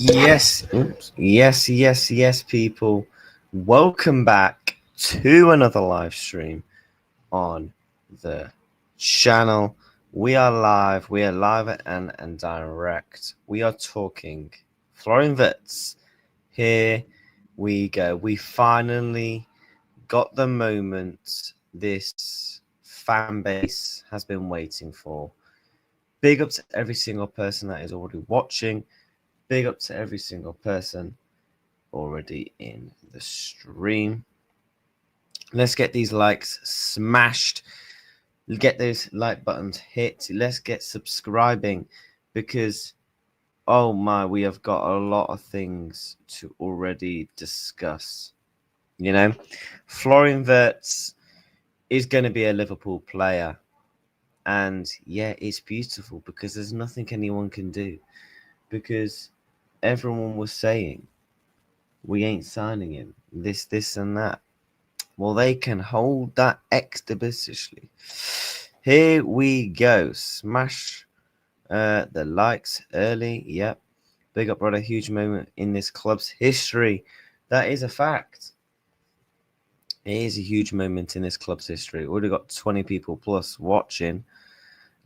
Yes, oops. Yes, people. Welcome back to another live stream on the channel. We are live. We are live and direct. We are talking Florian Wirtz. Here we go. We finally got the moment this fan base has been waiting for. Big up to every single person that is already watching. Big up to every single person already in the stream. Let's get these likes smashed. Get those like buttons hit. Let's get subscribing because, oh my, we have got a lot of things to already discuss. You know, Florian Wirtz is going to be a Liverpool player. And yeah, it's beautiful because there's nothing anyone can do. Because everyone was saying, we ain't signing him, this, and that. Well, they can hold that expeditiously. Here we go. Smash the likes early. Yep. Big up, brother. Huge moment in this club's history. That is a fact. It is a huge moment in this club's history. Already got 20 people plus watching.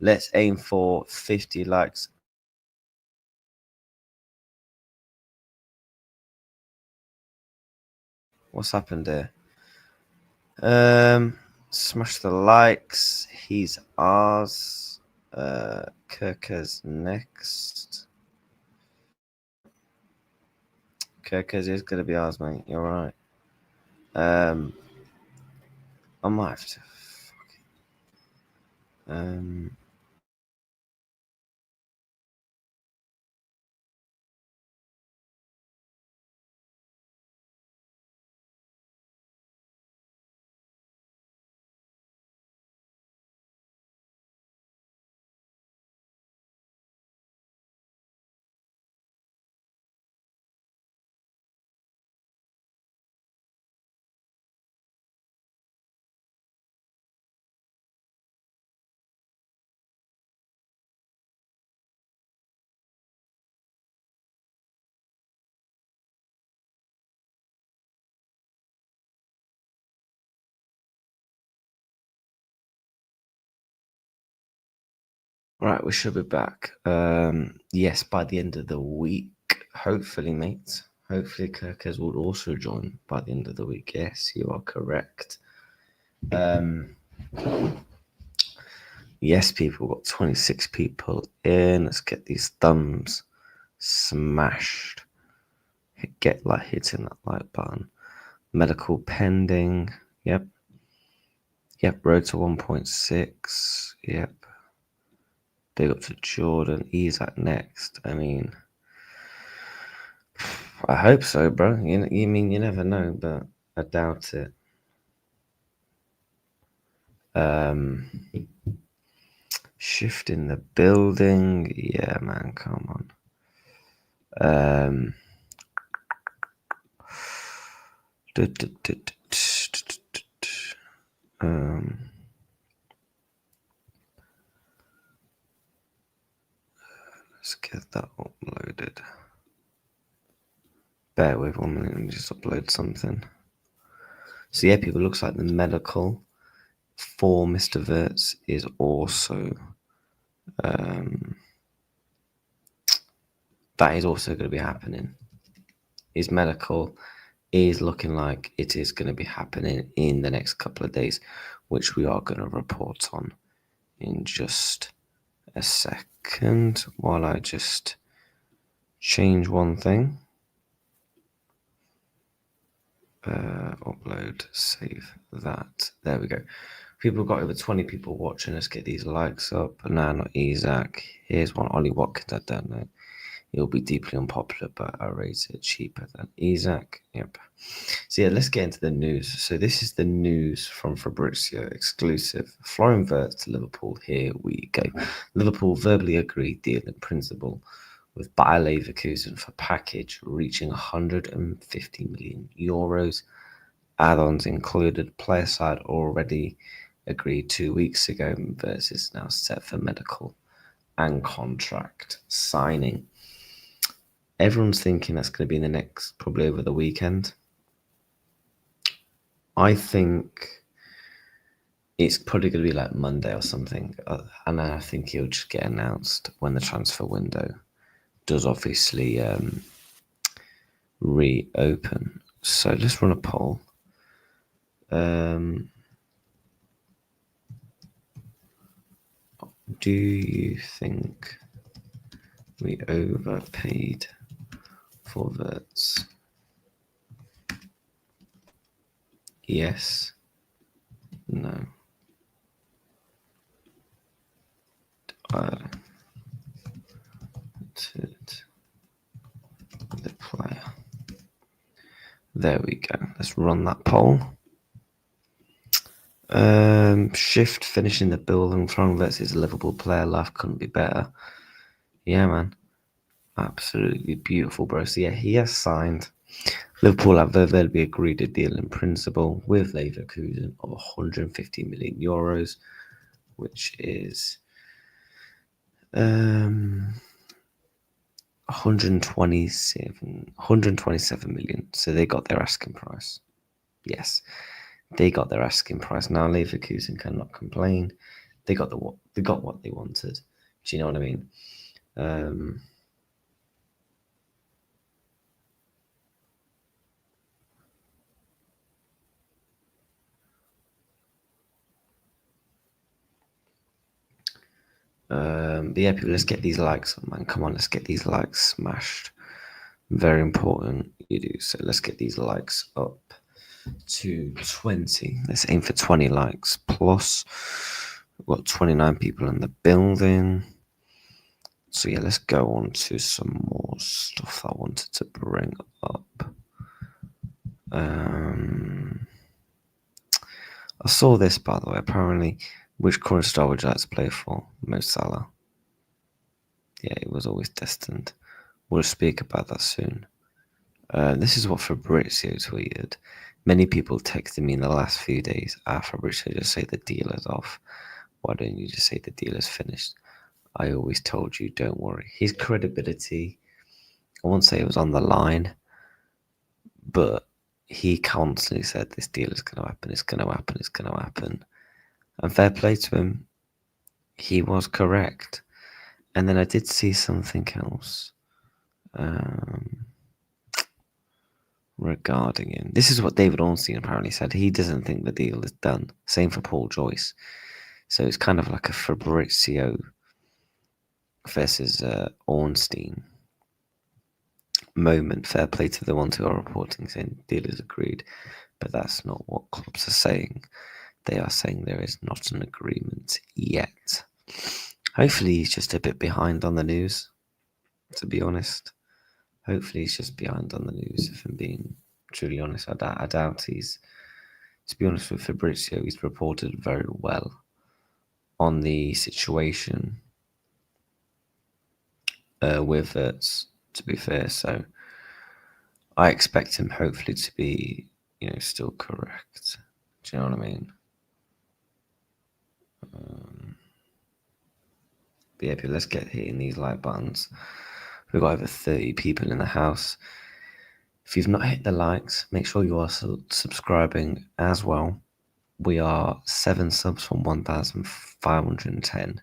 Let's aim for 50 likes. What's happened there? Smash the likes. He's ours. Kerkez next. Kerkez is gonna be ours, mate. You're right. I might have to. Right, we should be back. Yes, by the end of the week, hopefully, mate. Hopefully, Kerkez will also join by the end of the week. Yes, you are correct. Yes, people, got 26 people in. Let's get these thumbs smashed. Get like hitting that like button. Medical pending. Yep. Road to 1.6. Yep. Big up to Jordan. Isaac next. I mean, I hope so, bro. You mean you never know, but I doubt it. Shift in the building. Yeah, man, come on. Let's get that uploaded. Bear with 1 minute and just upload something. So yeah, people, looks like the medical for Mr. Wirtz is also that is also going to be happening. His medical is looking like it is going to be happening in the next couple of days, which we are going to report on in just a second while I just change one thing. Upload, save that. There we go. People got over 20 people watching. Let's get these likes up. Nah, not Isaac. Here's one. Ollie Watkins. I don't know. It'll be deeply unpopular, but I rate it cheaper than Isaac. Yep. So yeah, let's get into the news. So this is the news from FABRIZIO exclusive. Florian Wirtz to Liverpool. Here we go. Liverpool verbally agreed deal in principle with Bayer Leverkusen for package reaching 150 million euros. Add-ons included. Player side already agreed 2 weeks ago. Wirtz is now set for medical and contract signing. Everyone's thinking that's going to be in the next, probably over the weekend. I think it's probably going to be like Monday or something. And I think he'll just get announced when the transfer window does obviously reopen. So let's run a poll. Do you think we overpaid for Wirtz? Yes. No. The player. There we go. Let's run that poll. Shift finishing the building from versus a Liverpool player. Life couldn't be better. Yeah, man. Absolutely beautiful, bro. So yeah, he has signed. Liverpool have verbally agreed a deal in principle with Leverkusen of 150 million euros, which is 127 million. So they got their asking price. Yes, they got their asking price. Now Leverkusen cannot complain. They got what they wanted. Do you know what I mean? But yeah, people, let's get these likes up, man. Come on, let's get these likes smashed. Very important you do. So let's get these likes up to 20. Let's aim for 20 likes plus. We've got 29 people in the building. So yeah, let's go on to some more stuff I wanted to bring up. I saw this, by the way. Apparently, which current star would you like to play for? Mo Salah. Yeah, it was always destined. We'll speak about that soon. This is what Fabrizio tweeted. Many people texted me in the last few days. Fabrizio, just say the deal is off. Why don't you just say the deal is finished? I always told you, don't worry. His credibility, I won't say it was on the line, but he constantly said this deal is going to happen, it's going to happen, it's going to happen. And fair play to him, he was correct. And then I did see something else regarding him. This is what David Ornstein apparently said. He doesn't think the deal is done. Same for Paul Joyce. So it's kind of like a Fabrizio versus Ornstein moment. Fair play to the ones who are reporting saying deal is agreed. But that's not what clubs are saying. They are saying there is not an agreement yet. Hopefully he's just a bit behind on the news, to be honest. Hopefully he's just behind on the news, if I'm being truly honest. I doubt he's, to be honest with Fabrizio, he's reported very well on the situation with it, to be fair. So I expect him hopefully to be, still correct. Do you know what I mean? But yeah, people, let's get hitting these like buttons. We've got over 30 people in the house. If you've not hit the likes, make sure you are subscribing as well. We are 7 subs from 1,510.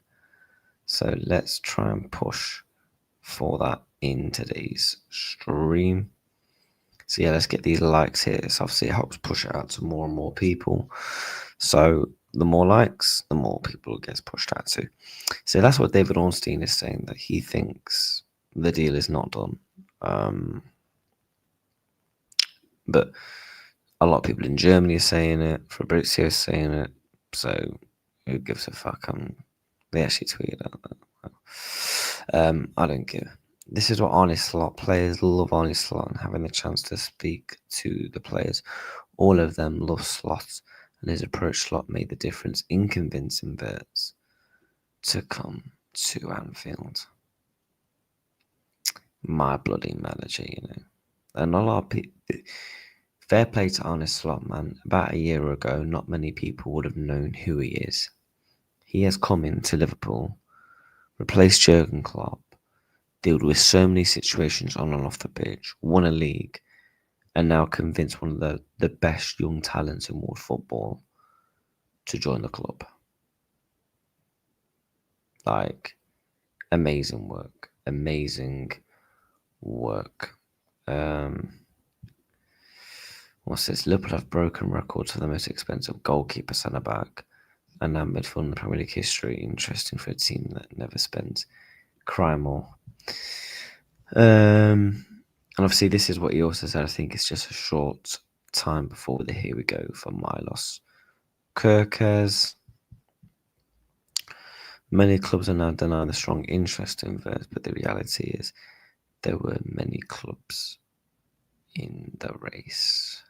So let's try and push for that in today's stream. So yeah, let's get these likes here. So obviously it helps push it out to more and more people. So the more likes, the more people it gets pushed out to. So that's what David Ornstein is saying, that he thinks the deal is not done. But a lot of people in Germany are saying it. Fabrizio is saying it. So who gives a fuck? They actually tweeted out that. I don't care. This is what Arne Slot players love. Arne Slot and having the chance to speak to the players. All of them love Slot, and his approach Slot made the difference in convincing Wirtz to come to Anfield. My bloody manager, And a lot of people. Fair play to Arne Slot, man. About a year ago, not many people would have known who he is. He has come into Liverpool, replaced Jurgen Klopp, dealt with so many situations on and off the pitch, won a league, and now convinced one of the best young talents in world football to join the club. Like, amazing work. What's this? Liverpool have broken records for the most expensive goalkeeper, centre back, and now midfield in the Premier League history. Interesting for a team that never spends cry more. And obviously, this is what he also said. I think it's just a short time before the here we go for Milos. Kerkez. Many clubs are now denying the strong interest in Wirtz, but the reality is there were many clubs in the race.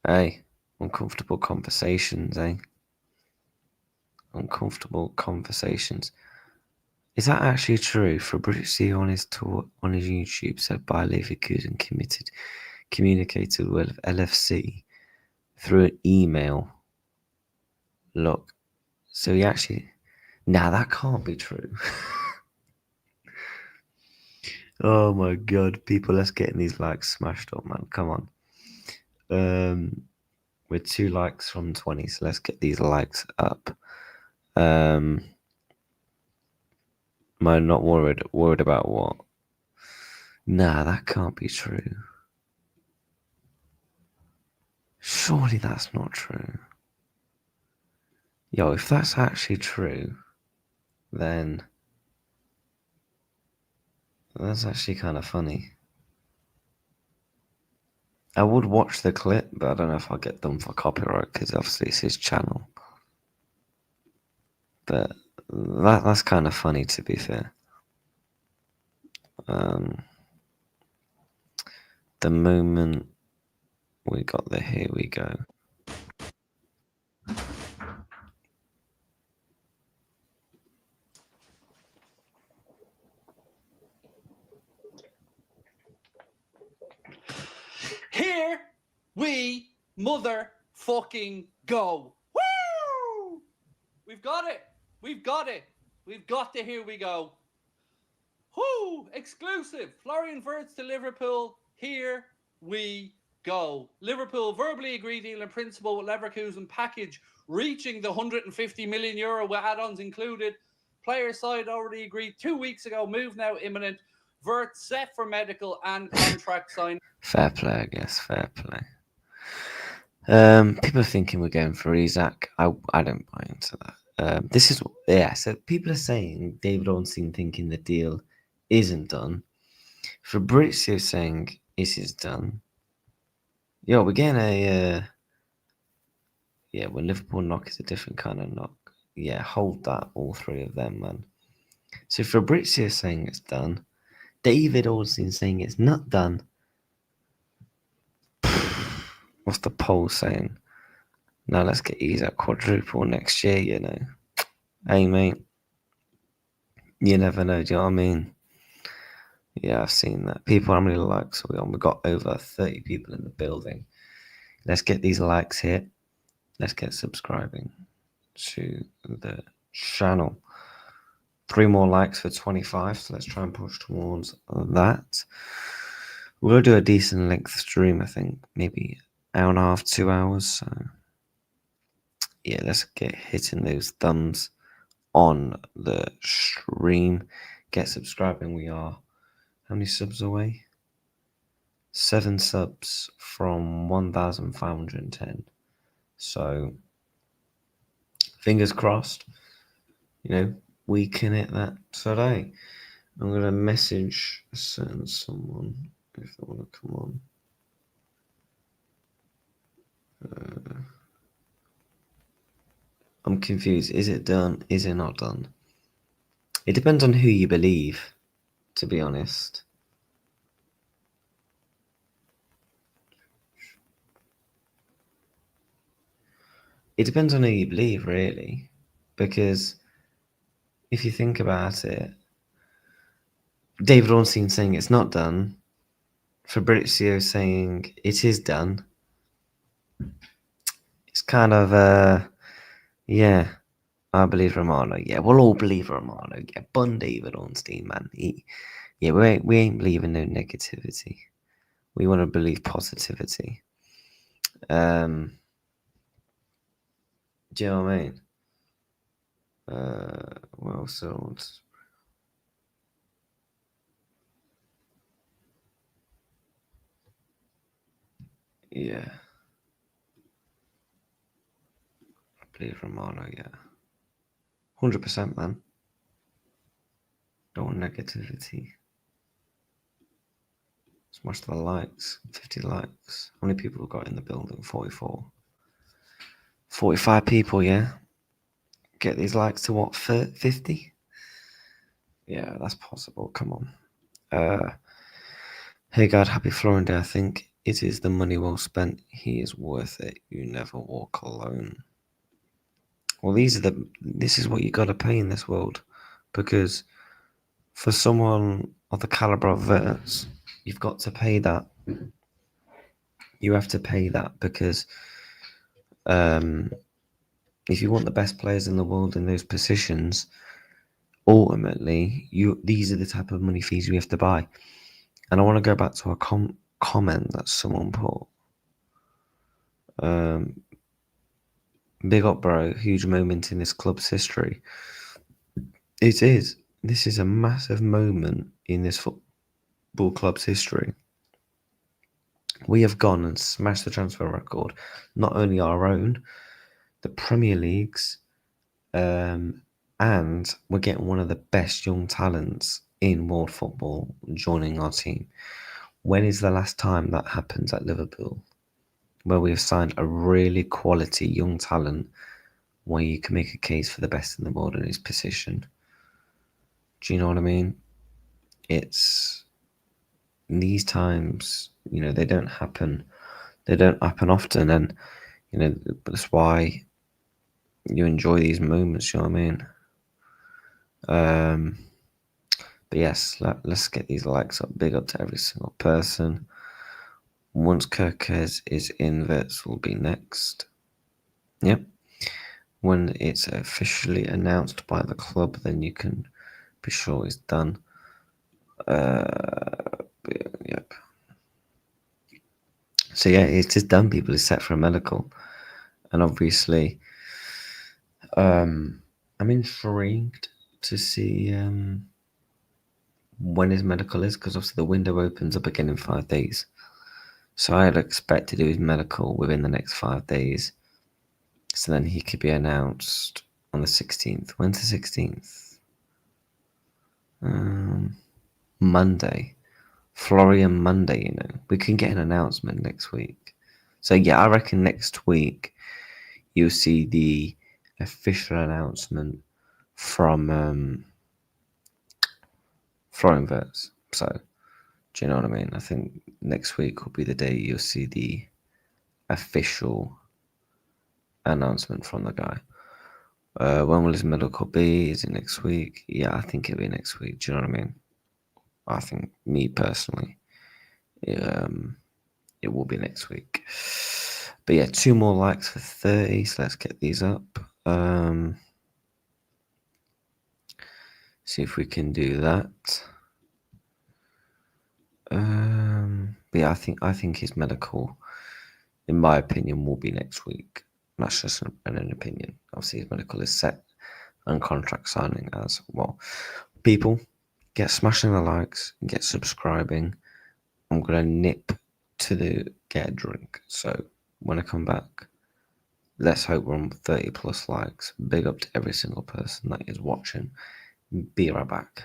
Hey, uncomfortable conversations, eh? Uncomfortable conversations. Is that actually true? Fabrizio on his YouTube said Bayer Leverkusen communicated with LFC through an email. Look, so he actually... Nah, that can't be true. Oh my god, people, let's get these likes smashed up, man. Come on. We're 2 likes from 20, so let's get these likes up. Am I not worried about what? Nah, that can't be true. Surely that's not true. Yo, if that's actually true, then that's actually kind of funny. I would watch the clip, but I don't know if I'll get done for copyright because obviously it's his channel. But that's kind of funny, to be fair. The moment we got the here we go. Here we motherfucking go. Woo! We've got it. We've got it. We've got the here we go. Whoo! Exclusive. Florian Wirtz to Liverpool. Here we go. Liverpool verbally agreed deal in principle with Leverkusen package reaching the 150 million euro with add-ons included. Player side already agreed 2 weeks ago. Move now imminent. Wirtz set for medical and contract sign. Fair play, I guess. Fair play. People are thinking we're going for Isaac. I don't buy into that. So people are saying David Ornstein thinking the deal isn't done. Fabrizio saying it is done. Yo, we're getting when Liverpool knock is a different kind of knock. Yeah, hold that, all 3 of them, man. So Fabrizio saying it's done. David Ornstein saying it's not done. What's the poll saying? Now let's get Isaac quadruple next year, you know. Hey, mate. You never know, do you know what I mean? Yeah, I've seen that. People, how many likes are we on? We've got over 30 people in the building. Let's get these likes hit. Let's get subscribing to the channel. 3 more likes for 25, so let's try and push towards that. We'll do a decent length stream, I think. Maybe hour and a half, 2 hours. So yeah, let's get hitting those thumbs on the stream. Get subscribing. We are how many subs away? 7 subs from 1,510. So fingers crossed, you know, we can hit that today. I'm gonna message a certain someone if they want to come on. I'm confused. Is it done? Is it not done? It depends on who you believe, to be honest. It depends on who you believe, really, because if you think about it, David Ornstein saying it's not done, Fabrizio saying it is done. It's kind of, yeah. I believe Romano. Yeah, we'll all believe Romano. Yeah, bun David Ornstein, man. Yeah, we ain't believing no negativity. We want to believe positivity. Do you know what I mean? Well sold. Yeah. I believe Romano, yeah. 100%, man. Don't want negativity. Smash the likes. 50 likes. How many people have got in the building? 44. 45 people, yeah? Get these likes to what, 50? Yeah, that's possible. Come on. Hey God, happy Flooring Day. I think it is the money well spent. He is worth it. You never walk alone. Well, this is what you gotta pay in this world. Because for someone of the caliber of Wirtz, you've got to pay that. You have to pay that because if you want the best players in the world in those positions, ultimately, these are the type of money fees you have to buy. And I want to go back to a comment that someone put. Big up, bro. Huge moment in this club's history. It is. This is a massive moment in this football club's history. We have gone and smashed the transfer record, not only our own, the Premier League's, and we're getting one of the best young talents in world football joining our team. When is the last time that happens at Liverpool, where we have signed a really quality young talent where you can make a case for the best in the world in his position? Do you know what I mean? It's these times, they don't happen. They don't happen often, and that's why you enjoy these moments. You know what I mean? But yes, let's get these likes up. Big up to every single person. Once Kerkez is in, Wirtz will be next. Yep. When it's officially announced by the club, then you can be sure it's done. Yep. So yeah, it's just done, people. It's set for a medical. And obviously, I'm intrigued to see when his medical is, because obviously the window opens up again in 5 days. So I'd expect to do his medical within the next 5 days. So then he could be announced on the 16th. When's the 16th? Monday. Florian Monday, We can get an announcement next week. So yeah, I reckon next week you'll see the official announcement from Florian Wirtz. So, do you know what I mean? I think next week will be the day you'll see the official announcement from the guy. When will his medical be? Is it next week? Yeah, I think it'll be next week. Do you know what I mean? I think, me personally, it will be next week. But yeah, 2 more likes for 30, so let's get these up. See if we can do that. But yeah, I think his medical, in my opinion, will be next week. That's just an opinion. Obviously, his medical is set and contract signing as well. People, get smashing the likes, get subscribing. I'm gonna nip to get a drink. So when I come back, let's hope we're on 30 plus likes. Big up to every single person that is watching. Be right back.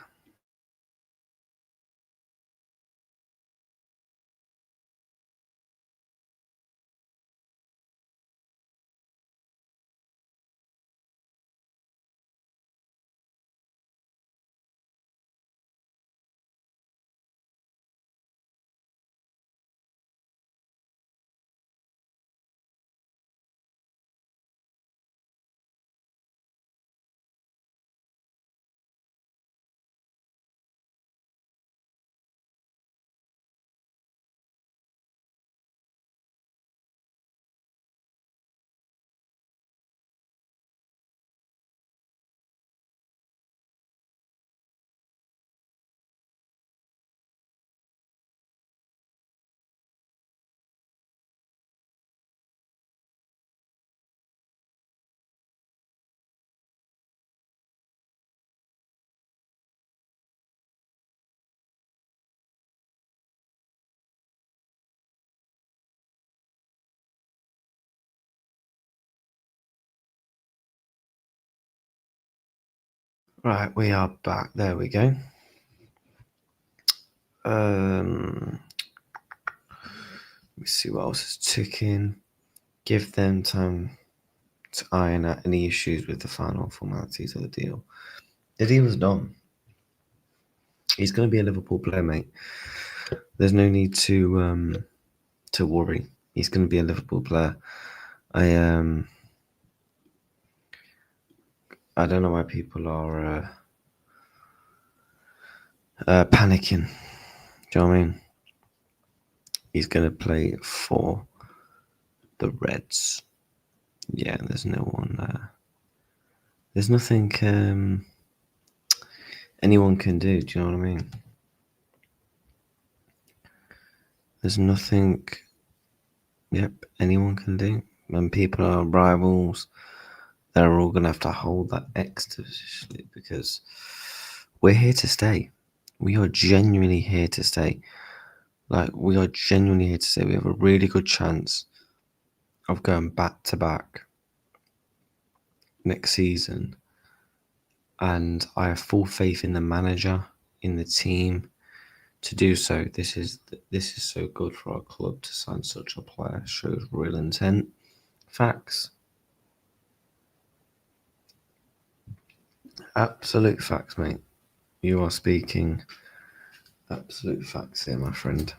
Right, we are back. There we go. Let me see what else is ticking. Give them time to iron out any issues with the final formalities of the deal. The deal is done. He's going to be a Liverpool player, mate. There's no need to worry. He's going to be a Liverpool player. I don't know why people are panicking. Do you know what I mean? He's going to play for the Reds. Yeah, there's no one. There's nothing anyone can do. Do you know what I mean? There's nothing. Yep, anyone can do. When people are rivals, they're all gonna have to hold that expeditiously because we're here to stay. We are genuinely here to stay. Like, we are genuinely here to stay. We have a really good chance of going back to back next season, and I have full faith in the manager, in the team, to do so. This is so good for our club to sign such a player. Shows real intent. Facts. Absolute facts, mate. You are speaking absolute facts here, my friend.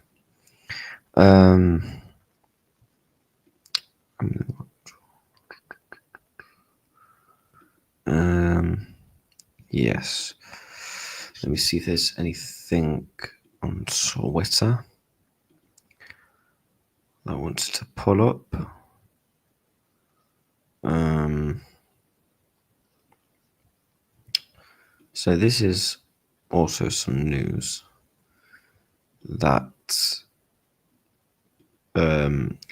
Yes. Let me see if there's anything on Twitter I wanted to pull up. So this is also some news that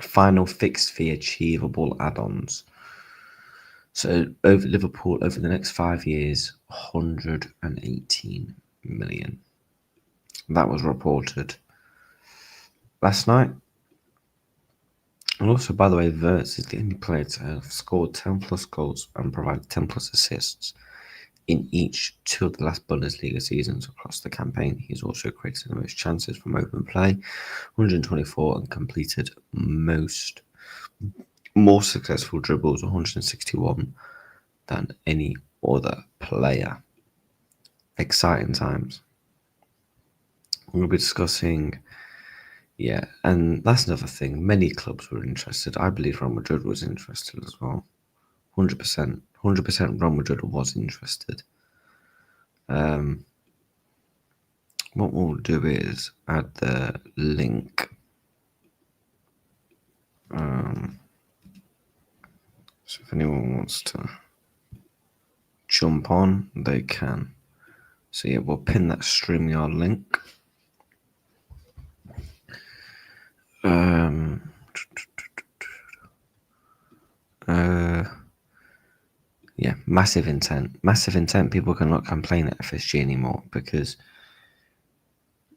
final fixed fee achievable add-ons. So over Liverpool over the next 5 years, 118 million. That was reported last night. And also, by the way, Wirtz is the only player to have scored 10 plus goals and provided 10 plus assists in each 2 of the last Bundesliga seasons across the campaign. He's also created the most chances from open play, 124, and completed more successful dribbles, 161, than any other player. Exciting times. We'll be discussing, and that's another thing. Many clubs were interested. I believe Real Madrid was interested as well. 100%. 100% Real Madrid was interested. What we'll do is add the link. So if anyone wants to jump on, they can. So yeah, we'll pin that StreamYard link. Yeah, massive intent. Massive intent. People cannot complain at FSG anymore because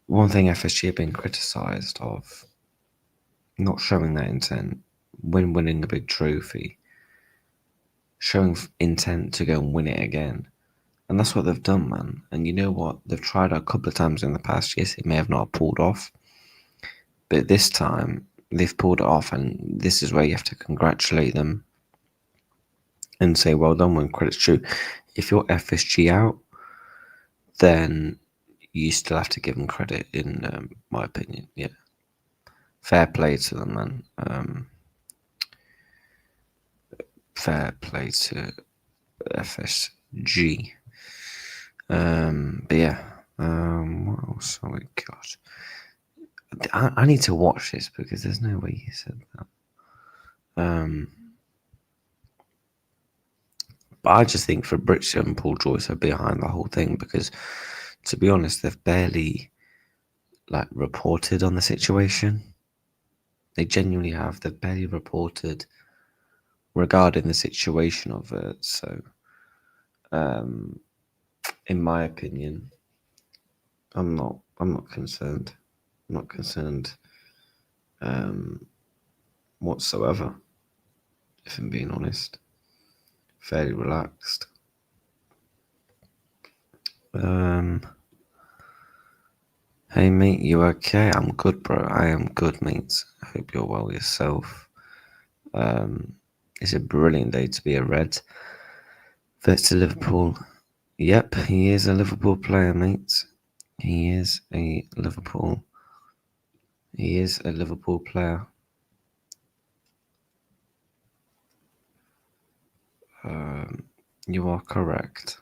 one thing FSG have been criticised of, not showing that intent when winning a big trophy, showing intent to go and win it again. And that's what they've done, man. And you know what? They've tried a couple of times in the past. Yes, it may have not pulled off. But this time, they've pulled it off. And this is where you have to congratulate them and say, well done, when credit's due. If you're FSG out, then you still have to give them credit, in my opinion. Yeah. Fair play to them, man. Fair play to FSG. But yeah, what else have we got? I need to watch this because there's no way he said that. But I just think FABRIZIO and Paul Joyce are behind the whole thing because, to be honest, they've barely reported on the situation. They genuinely have. They've barely reported regarding the situation of it. So, in my opinion, I'm not concerned. I'm not concerned whatsoever, if I'm being honest. Fairly relaxed. Hey mate, you okay? I'm good, bro. I am good, mate. I hope you're well yourself. It's a brilliant day to be a Red. Versus Liverpool. Yep, he is a Liverpool player, mate. He is a Liverpool. He is a Liverpool player. You are correct.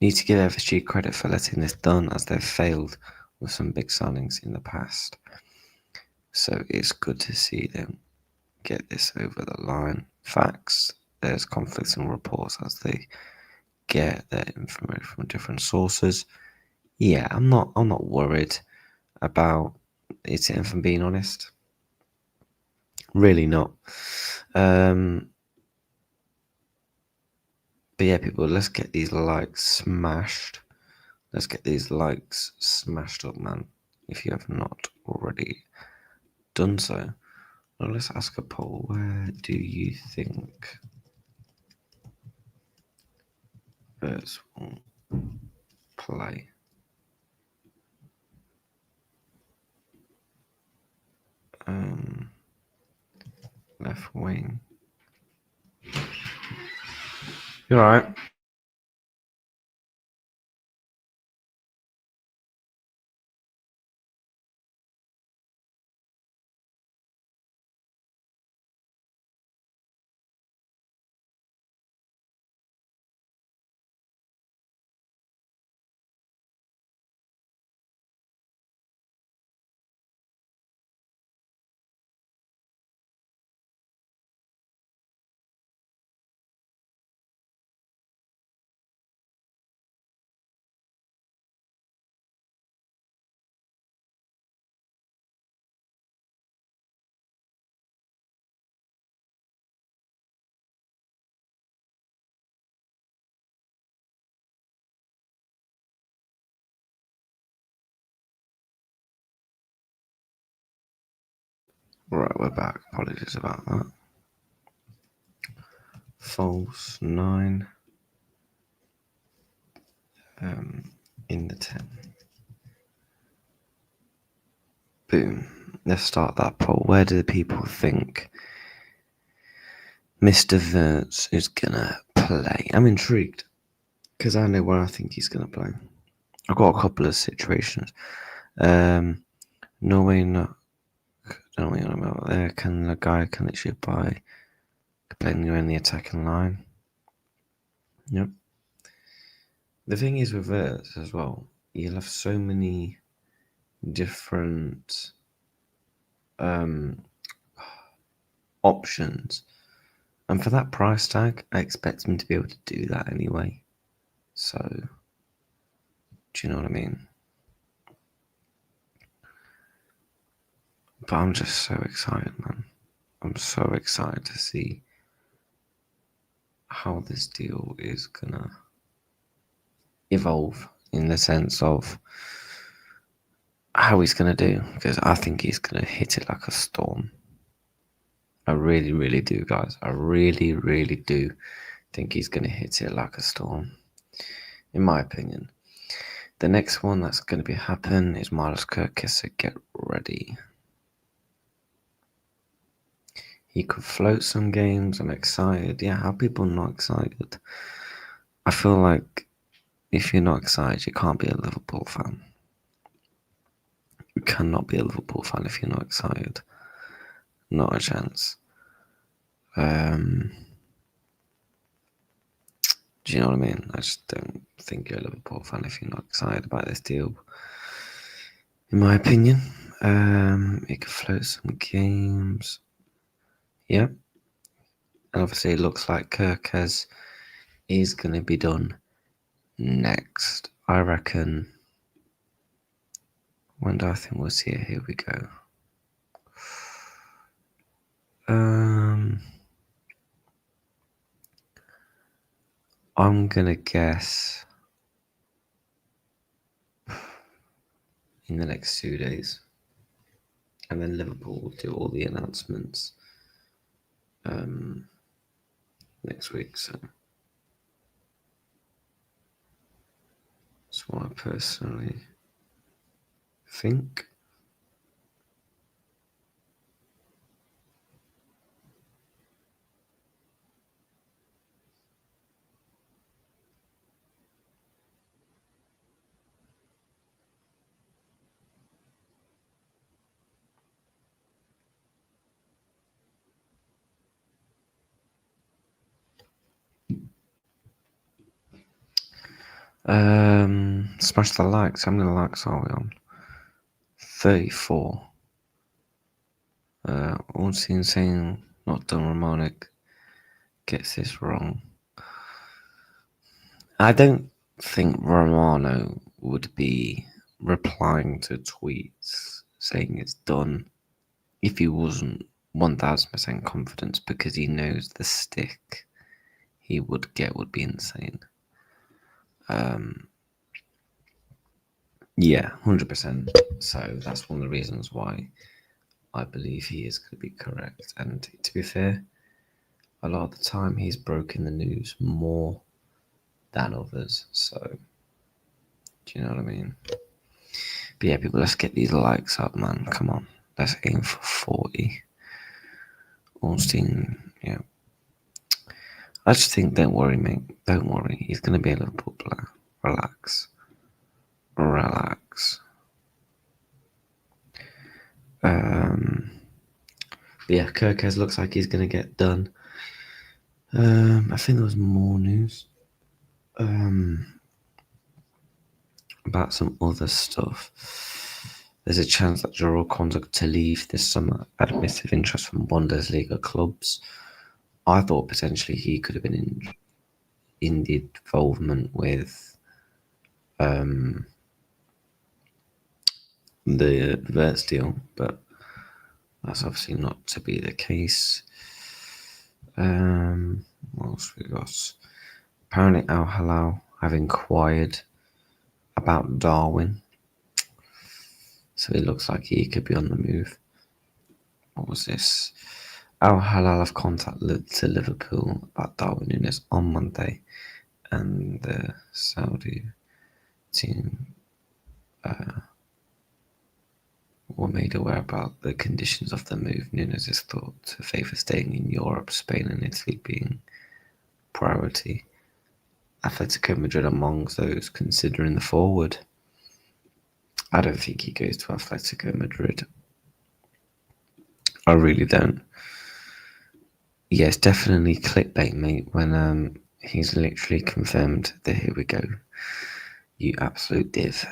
Need to give FSG credit for letting this done, as they've failed with some big signings in the past. So it's good to see them get this over the line. Facts. There's conflicting reports as they get their information from different sources. Yeah, I'm not worried about it, if I'm being honest. Really not. But yeah, people, let's get these likes smashed. Let's get these likes smashed up, man. If you have not already done so. Now let's ask a poll. Where do you think Wirtz will play? Left wing. You're right. Right, we're back. Apologies about that. False 9. In the 10. Boom. Let's start that poll. Where do the people think Mr. Wirtz is gonna play? I'm intrigued because I know where I think he's gonna play. I've got a couple of situations. Norway, not. Don't know what about there. Can the guy can literally buy playing you in the attacking line? Yep. The thing is with Wirtz as well, you'll have so many different options, and for that price tag, I expect him to be able to do that anyway. So, do you know what I mean? But I'm just so excited, man. I'm so excited to see how this deal is gonna evolve in the sense of how he's gonna do, because I think he's gonna hit it like a storm. I really, really do, guys. I really, really do think he's gonna hit it like a storm, in my opinion. The next one that's gonna be happen is Miles Kerkez. So get ready. He could float some games. I'm excited. Yeah, how people not excited? I feel like if you're not excited, you can't be a Liverpool fan. You cannot be a Liverpool fan if you're not excited. Not a chance. Do you know what I mean? I just don't think you're a Liverpool fan if you're not excited about this deal. In my opinion, it could float some games. Yep. And obviously, it looks like Kerkez is going to be done next. I reckon. When do I think we'll see it? Here we go. I'm gonna guess in the next 2 days, and then Liverpool will do all the announcements next week. So That's what I personally think. Smash the likes. How many likes are we on? 34. All seen saying not done. Romano gets this wrong. I don't think Romano would be replying to tweets saying it's done if he wasn't 1000% confident, because he knows the stick he would get would be insane. Yeah, 100%. So that's one of the reasons why I believe he is going to be correct. And to be fair, a lot of the time he's broken the news more than others. So, do you know what I mean? But yeah, people, let's get these likes up, man. Come on. Let's aim for 40. Ornstein, yeah. I just think, don't worry, mate. Don't worry. He's going to be a Liverpool player. Relax. Relax. But yeah, Kerkez looks like he's going to get done. I think there was more news about some other stuff. There's a chance that Jurel Konza to leave this summer at massive interest from Bundesliga clubs. I thought potentially he could have been in the involvement with the Wirtz deal, but that's obviously not to be the case. What else we got? Apparently Al Hilal have inquired about Darwin, so it looks like he could be on the move. What was this? Al Hilal have contacted to Liverpool about Darwin Nunez on Monday, and the Saudi team were made aware about the conditions of the move. Nunez is thought to favour staying in Europe, Spain and Italy being priority. Atletico Madrid amongst those considering the forward. I don't think he goes to Atletico Madrid. I really don't. Yeah, it's definitely clickbait, mate, when he's literally confirmed that here we go. You absolute div.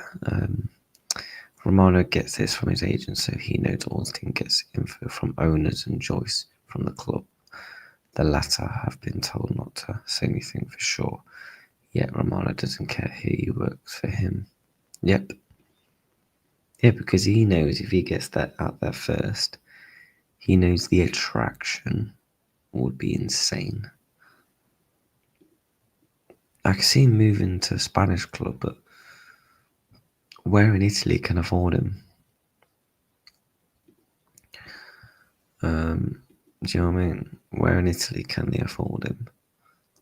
Romano gets this from his agent, so he knows Ornstein gets info from owners and Joyce from the club. The latter have been told not to say anything for sure, yet Romano doesn't care who works for him. Yep. Yeah, because he knows if he gets that out there first, he knows the attraction would be insane. I can see him moving to a Spanish club, but where in Italy can afford him? Do you know what I mean? Where in Italy can they afford him?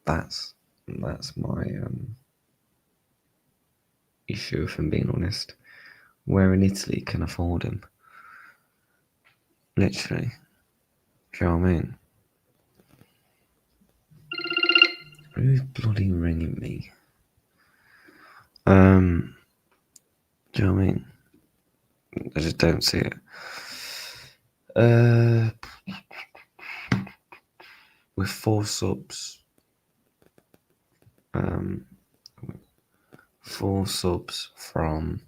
That's my issue, if I'm being honest. Where in Italy can afford him? Literally. Do you know what I mean? Who's bloody ringing me? Do you know what I mean? I just don't see it. With 4 subs. 4 subs from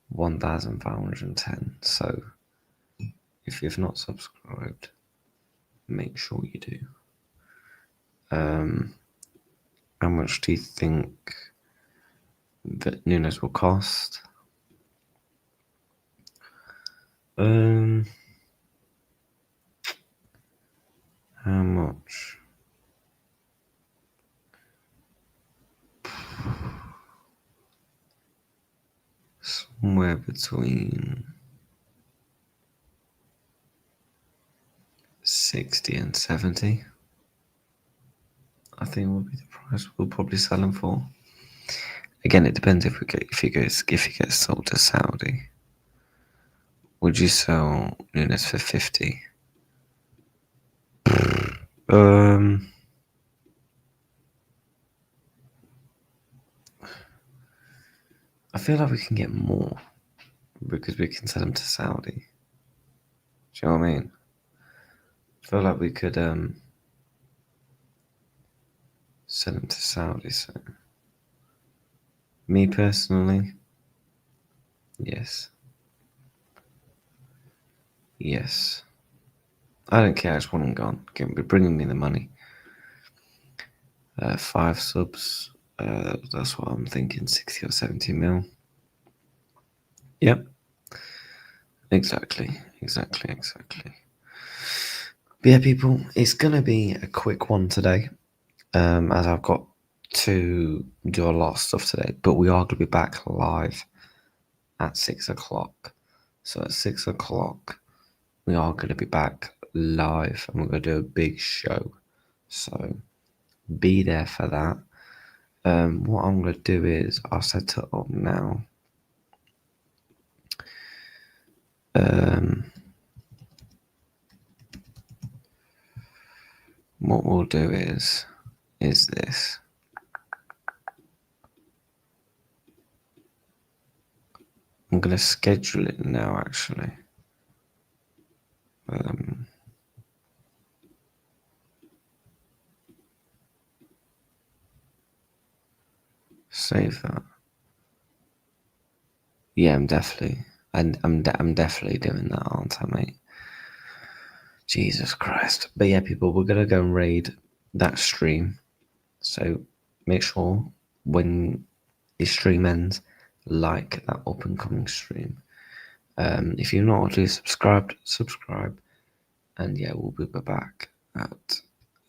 1,510. So if you've not subscribed, make sure you do. How much do you think that Nunez will cost? How much? Somewhere between 60 and 70. I think will be the price we'll probably sell him for. Again, it depends if he gets sold to Saudi. Would you sell Nunez for 50? I feel like we can get more because we can sell him to Saudi. Do you know what I mean? I feel like we could sell him to Saudi. So, me personally, yes. Yes. I don't care, I just want him gone. Bringing me the money. 5 subs. That's what I'm thinking, 60 or 70 mil. Yep. Exactly. But yeah, people, it's gonna be a quick one today. As I've got to do a lot of stuff today, but we are gonna be back live at 6 o'clock. So at 6 o'clock, we are gonna be back live and we're gonna do a big show. So be there for that. What I'm gonna do is I'll set it up now. What we'll do is this. I'm gonna schedule it now actually. Save that. Yeah, I'm definitely doing that, aren't I, mate? Jesus Christ. But yeah, people, we're gonna go and raid that stream. So make sure when the stream ends, like that up and coming stream. If you're not already subscribed, subscribe. And yeah, we'll be back at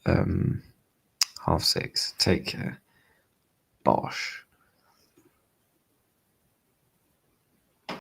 6:30. Take care. Bosh.